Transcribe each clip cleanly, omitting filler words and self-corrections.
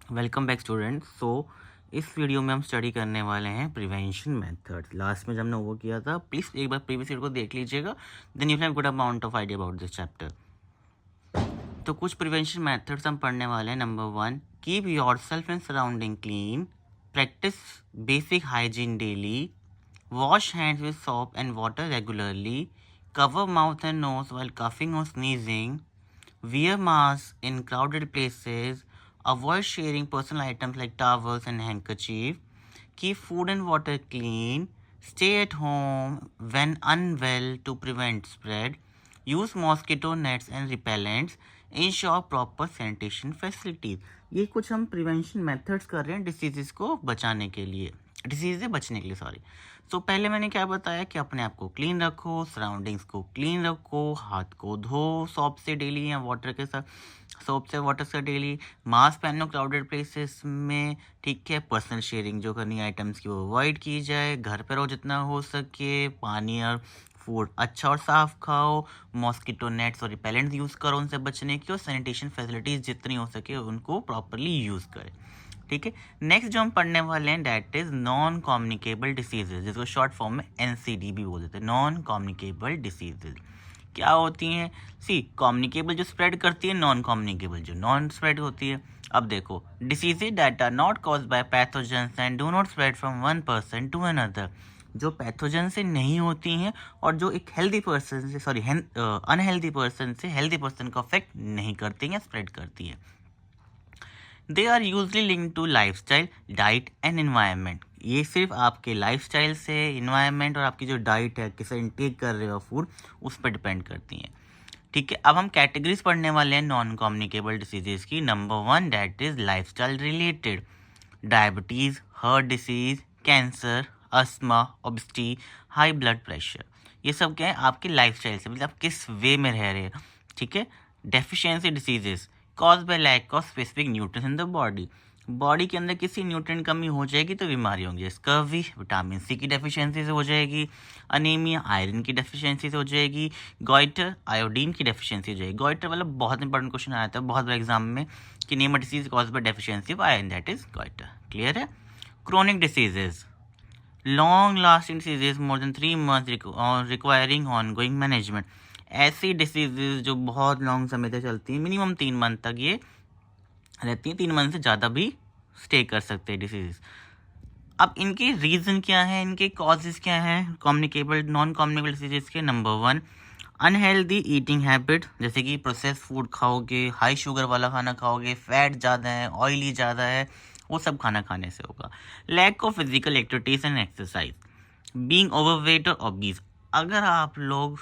Welcome back students. इस video में हम स्टडी करने वाले हैं प्रिवेंशन मेथड्स। लास्ट में जब हमने वो किया था, प्लीज़ एक बार प्रीवियस वीडियो को देख लीजिएगा, then you have good amount of idea about this chapter. तो कुछ प्रिवेंशन मेथड्स हम पढ़ने वाले हैं। Number 1, keep yourself and surrounding clean, practice basic hygiene daily, wash hands with soap and water regularly, cover mouth and nose while coughing और sneezing, wear masks in crowded places, avoid sharing personal items like towels and handkerchief, keep food and water clean, stay at home when unwell to prevent spread, use mosquito nets and repellents, ensure proper sanitation facilities। ये कुछ हम prevention methods कर रहे हैं diseases को बचाने के लिए, डिसीज से बचने के लिए, सॉरी। पहले मैंने क्या बताया कि अपने आप को क्लीन रखो, सराउंडिंग्स को क्लीन रखो, हाथ को धो सोप से डेली या वाटर के साथ, सोप से वाटर से डेली, मास्क पहनो क्राउडेड प्लेसेस में, ठीक है। पर्सनल शेयरिंग जो करनी आइटम्स की वो अवॉइड की जाए, घर पर रहो जितना हो सके, पानी और फूड अच्छा और साफ खाओ, मॉस्किटो नेट्स और रिपेलेंट्स यूज़ करो उनसे बचने की, और सैनिटेशन फैसिलिटीज़ जितनी हो सके उनको प्रॉपरली यूज़ करें, ठीक है। नेक्स्ट जो हम पढ़ने वाले हैं that is non communicable diseases, जिसको शॉर्ट फॉर्म में NCD भी बोल देते हैं। नॉन कम्युनिकेबल डिसीजेज क्या होती हैं? कम्युनिकेबल जो स्प्रेड करती है, नॉन कम्युनिकेबल जो नॉन स्प्रेड होती है। अब देखो, diseases that are not caused by pathogens and do not spread from one person to another, जो पैथोजन से नहीं होती हैं और जो एक हेल्दी पर्सन से, सॉरी अनहेल्दी पर्सन से हेल्दी पर्सन को अफेक्ट नहीं करती हैं, स्प्रेड करती हैं। They are usually linked to lifestyle, diet and environment. ये सिर्फ आपके लाइफ स्टाइल से, इन्वायरमेंट और आपकी जो डाइट है, किसे इंटेक कर रहे हो फूड, उस पर डिपेंड करती हैं, ठीक है। अब हम कैटेगरीज पढ़ने वाले हैं नॉन कम्युनिकेबल डिसीजेज की। Number 1 that is life style related, diabetes, heart disease, cancer, asthma, obesity, high blood pressure. ये सब क्या है? आपके लाइफ स्टाइल से, मतलब आप किस वे में रह रहे हैं, ठीक है। Deficiency diseases caused by lack of specific nutrients in the body, body के अंदर किसी न्यूट्रिएंट कमी हो जाएगी तो बीमारी होंगी। स्कर्वी विटामिन सी की डेफिशिएंसी से हो जाएगी, अनीमिया आयरन की डेफिशिएंसी से हो जाएगी, गॉइटर आयोडीन की डेफिशिएंसी हो जाएगी। गॉइटर वाला बहुत इंपॉर्टेंट क्वेश्चन आया था बहुत बार एग्जाम में कि name a disease cause by deficiency of iron, that is goitre. Clear है? Chronic diseases, long lasting diseases more than 3 month requiring ongoing management. ऐसी डिसीजेज जो बहुत लॉन्ग समय तक चलती हैं, मिनिमम 3 मंथ तक ये रहती हैं, 3 मंथ से ज़्यादा भी स्टे कर सकते हैं डिसीजेज। अब इनके रीज़न क्या है, इनके कॉजेज क्या हैं कम्युनिकेबल नॉन कम्युनिकेबल डिसीजेज के? नंबर 1, अनहेल्दी ईटिंग हैबिट, जैसे कि प्रोसेस फूड खाओगे, हाई शुगर वाला खाना खाओगे, फैट ज़्यादा है, ऑयली ज़्यादा है, वो सब खाना खाने से होगा। Lack of physical activities and exercise, being overweight और ओबीज। अगर आप लोग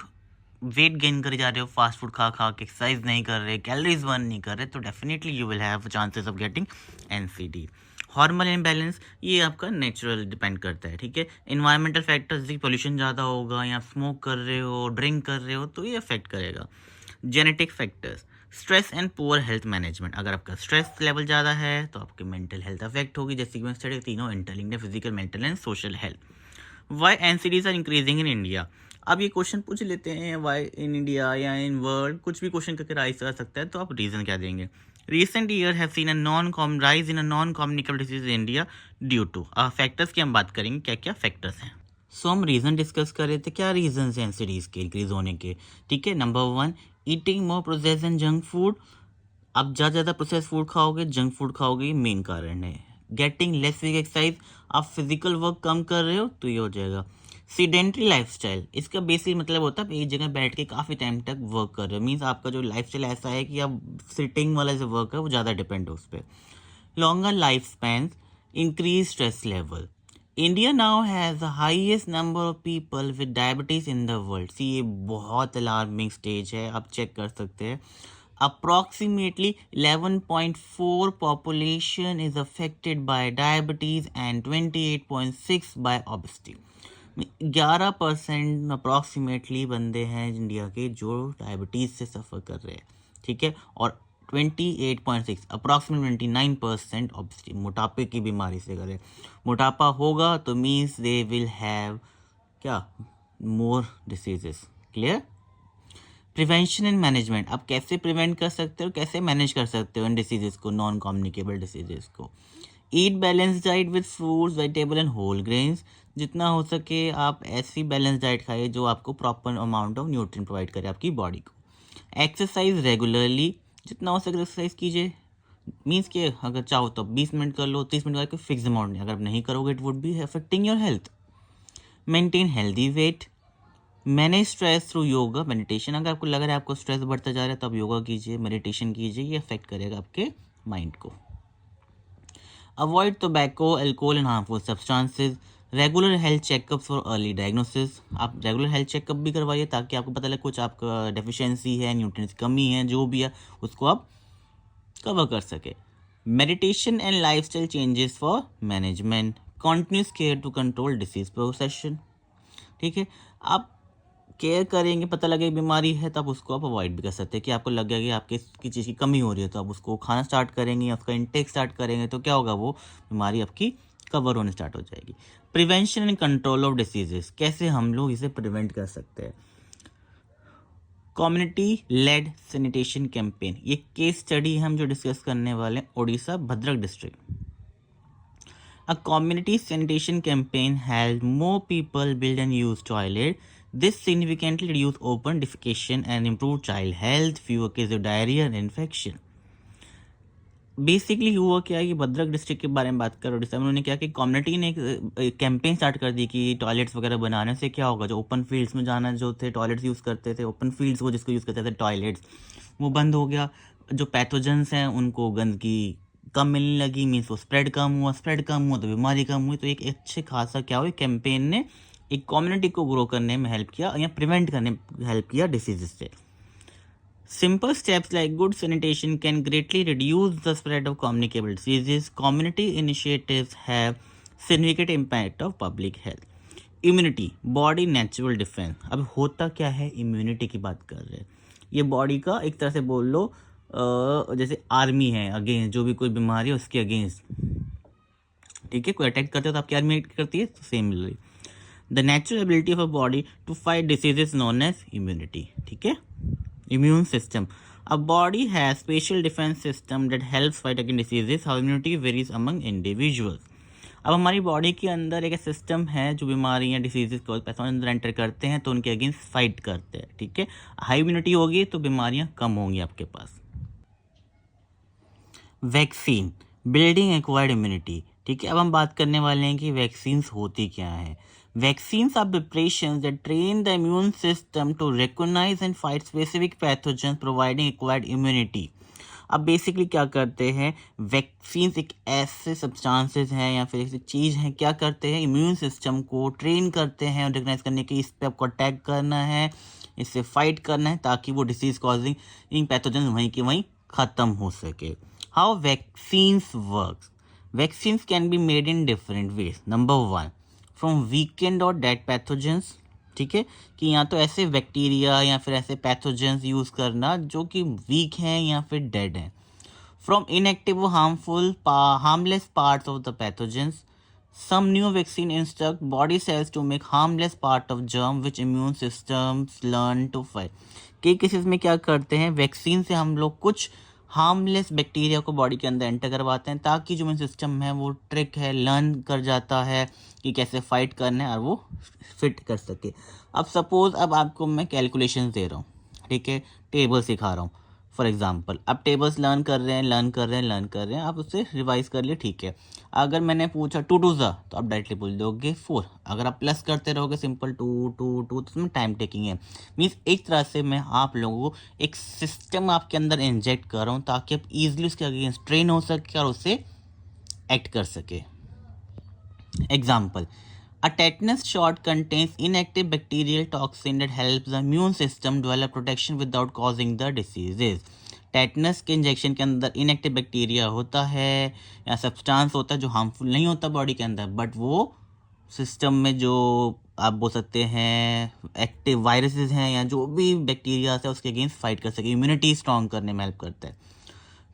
वेट गेन करे जा रहे हो, फास्ट फूड खा खा के, एक्सरसाइज नहीं कर रहे, कैलोरीज बर्न नहीं कर रहे, तो definitely you will have chances of getting NCD। Hormonal imbalance, ये आपका नेचुरल डिपेंड करता है, ठीक है। इन्वायरमेंटल फैक्टर्स, जैसे पोल्यूशन ज़्यादा होगा या स्मोक कर रहे हो, ड्रिंक कर रहे हो, तो ये अफेक्ट करेगा। Genetic factors, stress and poor health management, अगर आपका स्ट्रेस लेवल ज़्यादा है तो आपकी मेंटल हेल्थ अफेक्ट होगी, जैसे कि मैं स्टडी तीनों इंटरलिंक्ड है, physical, mental and social health. Why NCDs are increasing in India? अब ये क्वेश्चन पूछ लेते हैं, वाई इन इंडिया या इन वर्ल्ड, कुछ भी क्वेश्चन करके राइज कर सकता है, तो आप रीजन क्या देंगे? Recent year have seen rise in a non communicable disease in India due to. Factors की हम बात करेंगे, क्या क्या फैक्टर्स हैं। हम रीजन डिस्कस कर रहे थे, क्या रीजन हैं NCDs के इंक्रीज होने के, ठीक है। Number 1, eating more processed and junk food, आप ज़्यादा प्रोसेस फूड खाओगे, जंक फूड खाओगे, मेन कारण है। गेटिंग लेस फिजिकल एक्सरसाइज, आप फिजिकल वर्क कम कर रहे हो तो ये हो जाएगा। सीडेंट्री लाइफस्टाइल, इसका बेसिक मतलब होता है आप एक जगह बैठ के काफ़ी टाइम तक वर्क कर रहे हो, मीन्स आपका जो लाइफस्टाइल ऐसा है कि आप सिटिंग वाला जो वर्क है वो ज़्यादा डिपेंड है उस पर। Longer life span, increase stress level. India now has the highest number of people with diabetes in the world. ये बहुत अलार्मिंग स्टेज है, आप चेक कर सकते हैं। Approximately 11.4 population is affected by diabetes and 28.6 by obesity। 11% approximately बंदे हैं India के जो डायबिटीज़ से सफ़र कर रहे हैं, ठीक है। और 28.6 अप्रॉक्सीमेट 29% ऑब्वियसली मोटापे की बीमारी से करे। मोटापा होगा तो मीन्स दे विल हैव क्या? More diseases. Clear? Prevention and management, आप कैसे प्रिवेंट कर सकते हो, कैसे मैनेज कर सकते हो इन डिसीजेस को, नॉन कम्युनिकेबल डिसीजेस को। Eat balance diet with fruits, vegetable and whole grains, जितना हो सके आप ऐसी बैलेंस डाइट खाइए जो आपको proper amount of nutrient provide करे आपकी बॉडी को। एक्सरसाइज रेगुलरली, जितना हो सके एक्सरसाइज कीजिए, मीन्स कि अगर चाहो तो 20 मिनट कर लो, 30 मिनट का फिक्स अमाउंट नहीं, अगर आप नहीं करोगे it would be affecting your health. Maintain healthy weight, manage stress through yoga meditation, अगर आपको लग रहा है आपको स्ट्रेस बढ़ता जा रहा है तो आप योगा कीजिए, मेडिटेशन कीजिए, ये अफेक्ट करेगा आपके माइंड को। Avoid tobacco, alcohol and harmful substances, regular health checkup for early diagnosis, आप रेगुलर हेल्थ चेकअप भी करवाइए ताकि आपको पता लगे कुछ आपका डेफिशिएंसी है, न्यूट्रिएंट्स की कमी है, जो भी है उसको आप कवर कर सके। Meditation and lifestyle changes for management, continuous care to control disease procession, ठीक है। आप केयर करेंगे, पता लगे बीमारी है तो आप उसको आप अवॉइड भी कर सकते हैं, कि आपको लग गया कि आपके किसी चीज़ की कमी हो रही है तो आप उसको खाना स्टार्ट करेंगे या उसका इंटेक स्टार्ट करेंगे तो क्या होगा, वो बीमारी आपकी कवर होने स्टार्ट हो जाएगी। Prevention and control of diseases, कैसे हम लोग इसे प्रिवेंट कर सकते हैं। कम्युनिटी लेड सैनिटेशन कैंपेन, ये केस स्टडी हम जो डिस्कस करने वाले हैं, Odisha Bhadrak district. A community sanitation campaign helped more people build and use toilet. This significantly reduced open defecation and improved child health, fewer cases of diarrhea and infection. Basically हुआ क्या है कि Bhadrak district के बारे में बात कर उड़ीसा में, उन्होंने क्या कि कम्युनिटी ने एक कैंपेन स्टार्ट कर दी कि टॉयलेट्स वगैरह बनाने से क्या होगा, जो ओपन फील्ड्स में जाना जो थे टॉयलेट्स यूज़ करते थे, ओपन फील्ड्स वो जिसको यूज़ करते थे टॉयलेट्स, वो बंद हो गया। जो पैथोजेंस हैं उनको गंदगी कम मिलने लगी, मीन्स वो स्प्रेड कम हुआ तो बीमारी कम हुई। तो एक अच्छे खासा क्या हुआ, कैंपेन ने एक कम्युनिटी को ग्रो करने में हेल्प किया या प्रिवेंट करने में हेल्प किया डिसीजेस से। Simple steps like good sanitation can greatly reduce the spread of communicable diseases. Community initiatives have significant impact of public health. Immunity, body natural defence. अब होता क्या है, इम्यूनिटी की बात कर रहे हैं, ये बॉडी का एक तरह से बोल लो जैसे आर्मी है अगेंस्ट जो भी कोई बीमारी है उसके अगेंस्ट, ठीक है। कोई अटैक करते हो तो आपकी आर्मी करती है, तो same the natural ability of a body to fight diseases known as immunity, ठीक है। Immune system. A body has special defense system that helps fight against diseases. How immunity varies among individuals. अब हमारी body के अंदर एक system है जो बीमारियां डिसीजेस को पैथोजन अंदर एंटर करते हैं तो उनके अगेंस्ट फाइट करते हैं, ठीक है। हाई इम्यूनिटी होगी तो बीमारियां कम होंगी आपके पास। वैक्सीन, बिल्डिंग एक्वायर्ड इम्यूनिटी, ठीक है। अब हम बात करने वाले हैं कि वैक्सीन्स होती क्या है। Vaccines are preparations that train the immune system to recognize and fight specific pathogens, providing acquired immunity. अब बेसिकली क्या करते हैं, वैक्सीन्स एक ऐसे सब्सटेंसेस हैं या फिर ऐसी चीज़ हैं, क्या करते हैं, इम्यून सिस्टम को ट्रेन करते हैं रिकग्नाइज करने की, इस पर आपको अटैक करना है, इससे फाइट करना है ताकि वो डिसीज कॉजिंग इन पैथोजन वहीं के वहीं ख़त्म हो सके। How vaccines works, vaccines can be made in different ways. Number 1, from weekend और डेड पैथोजेंस, ठीक है, कि या तो ऐसे बैक्टीरिया या फिर ऐसे पैथोजेंस यूज़ करना जो कि वीक हैं या फिर डेड हैं। From inactive harmless parts of the pathogens, some new vaccine instruct body cells to make harmless part of germ which immune systems learn to fight. कई केसेस में क्या करते हैं, वैक्सीन से हम लोग कुछ हार्मलेस बैक्टीरिया को बॉडी के अंदर एंटर करवाते हैं ताकि जो इम्यून सिस्टम है वो ट्रिक है, लर्न कर जाता है कि कैसे फाइट करना है और वो फिट कर सके। अब सपोज अब आपको मैं कैलकुलेशन दे रहा हूँ, ठीक है, टेबल सिखा रहा हूँ फॉर एग्जांपल, आप टेबल्स लर्न कर रहे हैं, आप उससे रिवाइज कर लिए, ठीक है। अगर मैंने पूछा 2 2 ज़ा तो आप डायरेक्टली बोल दोगे 4। अगर आप प्लस करते रहोगे सिंपल 2 2 2 तो उसमें टाइम टेकिंग है। मीन्स एक तरह से मैं आप लोगों को एक सिस्टम आपके अंदर इंजेक्ट कर रहा हूँ ताकि आप ईजिली उसके अगेंस्ट ट्रेन हो सके और उससे एक्ट कर सके। Example, a tetanus shot contains inactive bacterial toxin that helps the immune system develop protection without causing the diseases. Tetanus के इंजेक्शन के अंदर इनएक्टिव बैक्टीरिया होता है या सब्सटेंस होता है जो हार्मफुल नहीं होता बॉडी के अंदर, बट वो सिस्टम में जो आप बोल सकते हैं एक्टिव वायरसेस हैं या जो भी बैक्टीरिया है उसके अगेंस्ट फाइट कर सके, इम्यूनिटी स्ट्रॉन्ग करने में हेल्प करता है।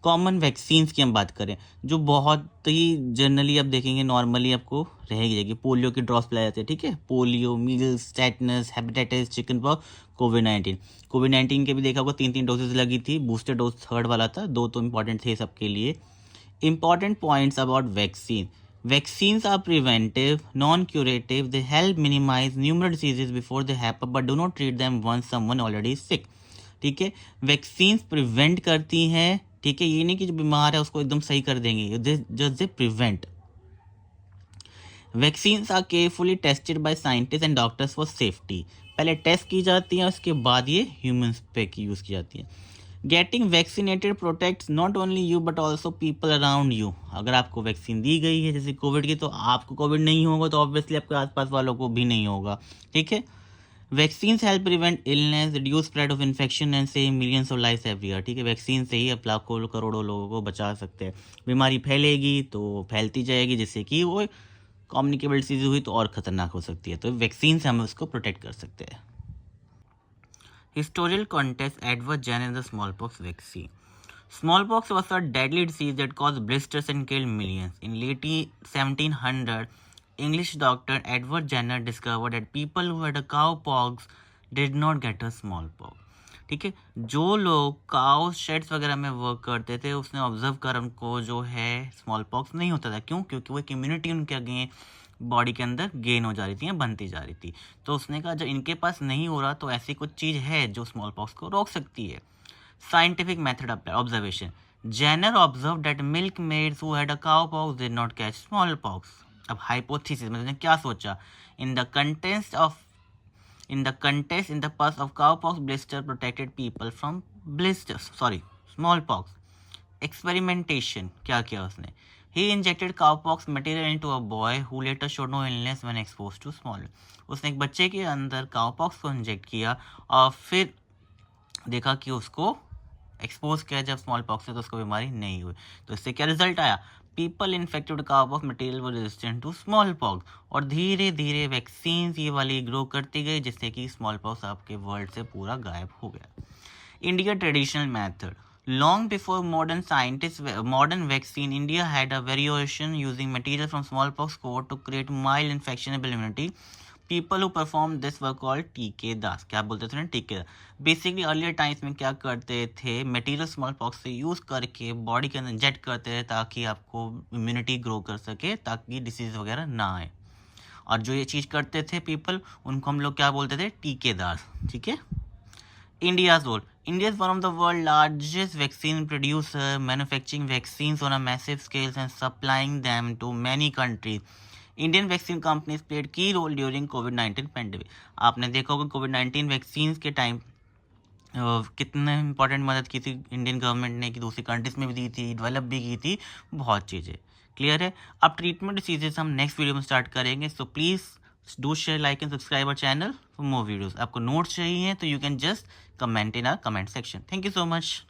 कॉमन वैक्सीन्स की हम बात करें जो बहुत ही जनरली आप देखेंगे नॉर्मली आपको रहेगी जाएगी, पोलियो की ड्रॉप्स पिलाई जाती है, ठीक है, polio, measles, tetanus, hepatitis, chicken pox, कोविड-19 के भी देखा होगा 3 डोजेज लगी थी, बूस्टर डोज थर्ड वाला था, 2 तो इंपॉर्टेंट थे सबके लिए। Important points about vaccine. Vaccines are preventive, non-curative. They help minimize numerous diseases before they happen, but do not treat them once someone already is sick. ठीक है, वैक्सीन्स प्रिवेंट करती हैं, ठीक है, ये नहीं कि जो बीमार है उसको एकदम सही कर देंगे, just they prevent. Vaccines are carefully tested by scientist and doctors for safety. पहले टेस्ट की जाती हैं, उसके बाद ये ह्यूमंस पे यूज़ की जाती है। Getting vaccinated protects not only you but also people around you. अगर आपको वैक्सीन दी गई है जैसे कोविड की, तो आपको कोविड नहीं होगा, तो ऑब्वियसली आपके आसपास वालों को भी नहीं होगा, ठीक है। Vaccines help prevent illness, reduce spread of infection and save millions of life every year. ठीक है, वैक्सीन से ही आप लाखों करोड़ों लोगों को बचा सकते हैं। बीमारी फैलेगी तो फैलती जाएगी, जिससे कि वो कम्युनिकेबल डिसीज हुई तो और खतरनाक हो सकती है, तो वैक्सीन से हम उसको प्रोटेक्ट कर सकते हैं। Historical context: Edward Jenner, the smallpox vaccine. Smallpox was a deadly disease that caused blisters and killed millions. In late 1700, English doctor Edward Jenner discovered that people who had a cowpox did not get a smallpox. ठीक है, जो लोग cow shades वगैरह में work करते थे उसने observe कर उनको जो है स्मॉल पॉक्स नहीं होता था। क्यों? क्योंकि वो एक इम्यूनिटी उनके आगे बॉडी के अंदर गेन हो जा रही थी या बनती जा रही थी। तो उसने कहा जब इनके पास नहीं हो रहा तो ऐसी कुछ चीज़ है जो स्मॉल पॉक्स को रोक सकती है। Scientific method observation: Jenner observe that milkmaids who had a cowpox did not catch smallpox. अब हाइपोथेसिस में उसने क्या सोचा? In the context in the pus of cowpox blister protected people from smallpox. Experimentation क्या किया उसने? He injected cowpox material into a boy who later showed no illness when exposed to small. उसने एक बच्चे के अंदर cowpox को inject किया और फिर देखा कि उसको एक्सपोज किया जब स्मॉल पॉक्स से तो उसको बीमारी नहीं हुई। तो इससे क्या रिजल्ट आया? People infected with cowpox material were resistant to smallpox. और धीरे धीरे वैक्सीन ये वाली ग्रो करती गई, जिससे कि स्मॉल पॉक्स आपके वर्ल्ड से पूरा गायब हो गया। India traditional method: long before modern vaccine, India had a variation using material from smallpox coat to create mild infectionable immunity. People who performed this were called टीकेदार। क्या बोलते थे ना? टीकेदार। बेसिकली अर्लियर टाइम्स में क्या करते थे, मटेरियल स्मॉल पॉक्स से use करके बॉडी के अंदर इंजेक्ट करते थे ताकि आपको इम्यूनिटी ग्रो कर सके, ताकि डिसीज़ वगैरह ना आए। और जो ये चीज़ करते थे पीपल, उनको हम लोग क्या बोलते थे? टीकेदार। ठीक है। India's role: India is one of the world's largest vaccine producer, manufacturing vaccines on a massive scale and supplying them to many countries. Indian vaccine companies played key role during COVID-19 pandemic. आपने देखा होगा कोविड-19 vaccine के time कितने important मदद की थी Indian government ने, कि दूसरी कंट्रीज में भी दी थी, डेवलप भी की थी, बहुत चीज़ें। क्लियर है? अब ट्रीटमेंट डिसीजेस हम नेक्स्ट वीडियो में स्टार्ट करेंगे। So please do share, like and subscribe our channel for more videos. आपको नोट्स चाहिए तो you can just comment in our comment section. Thank you so much.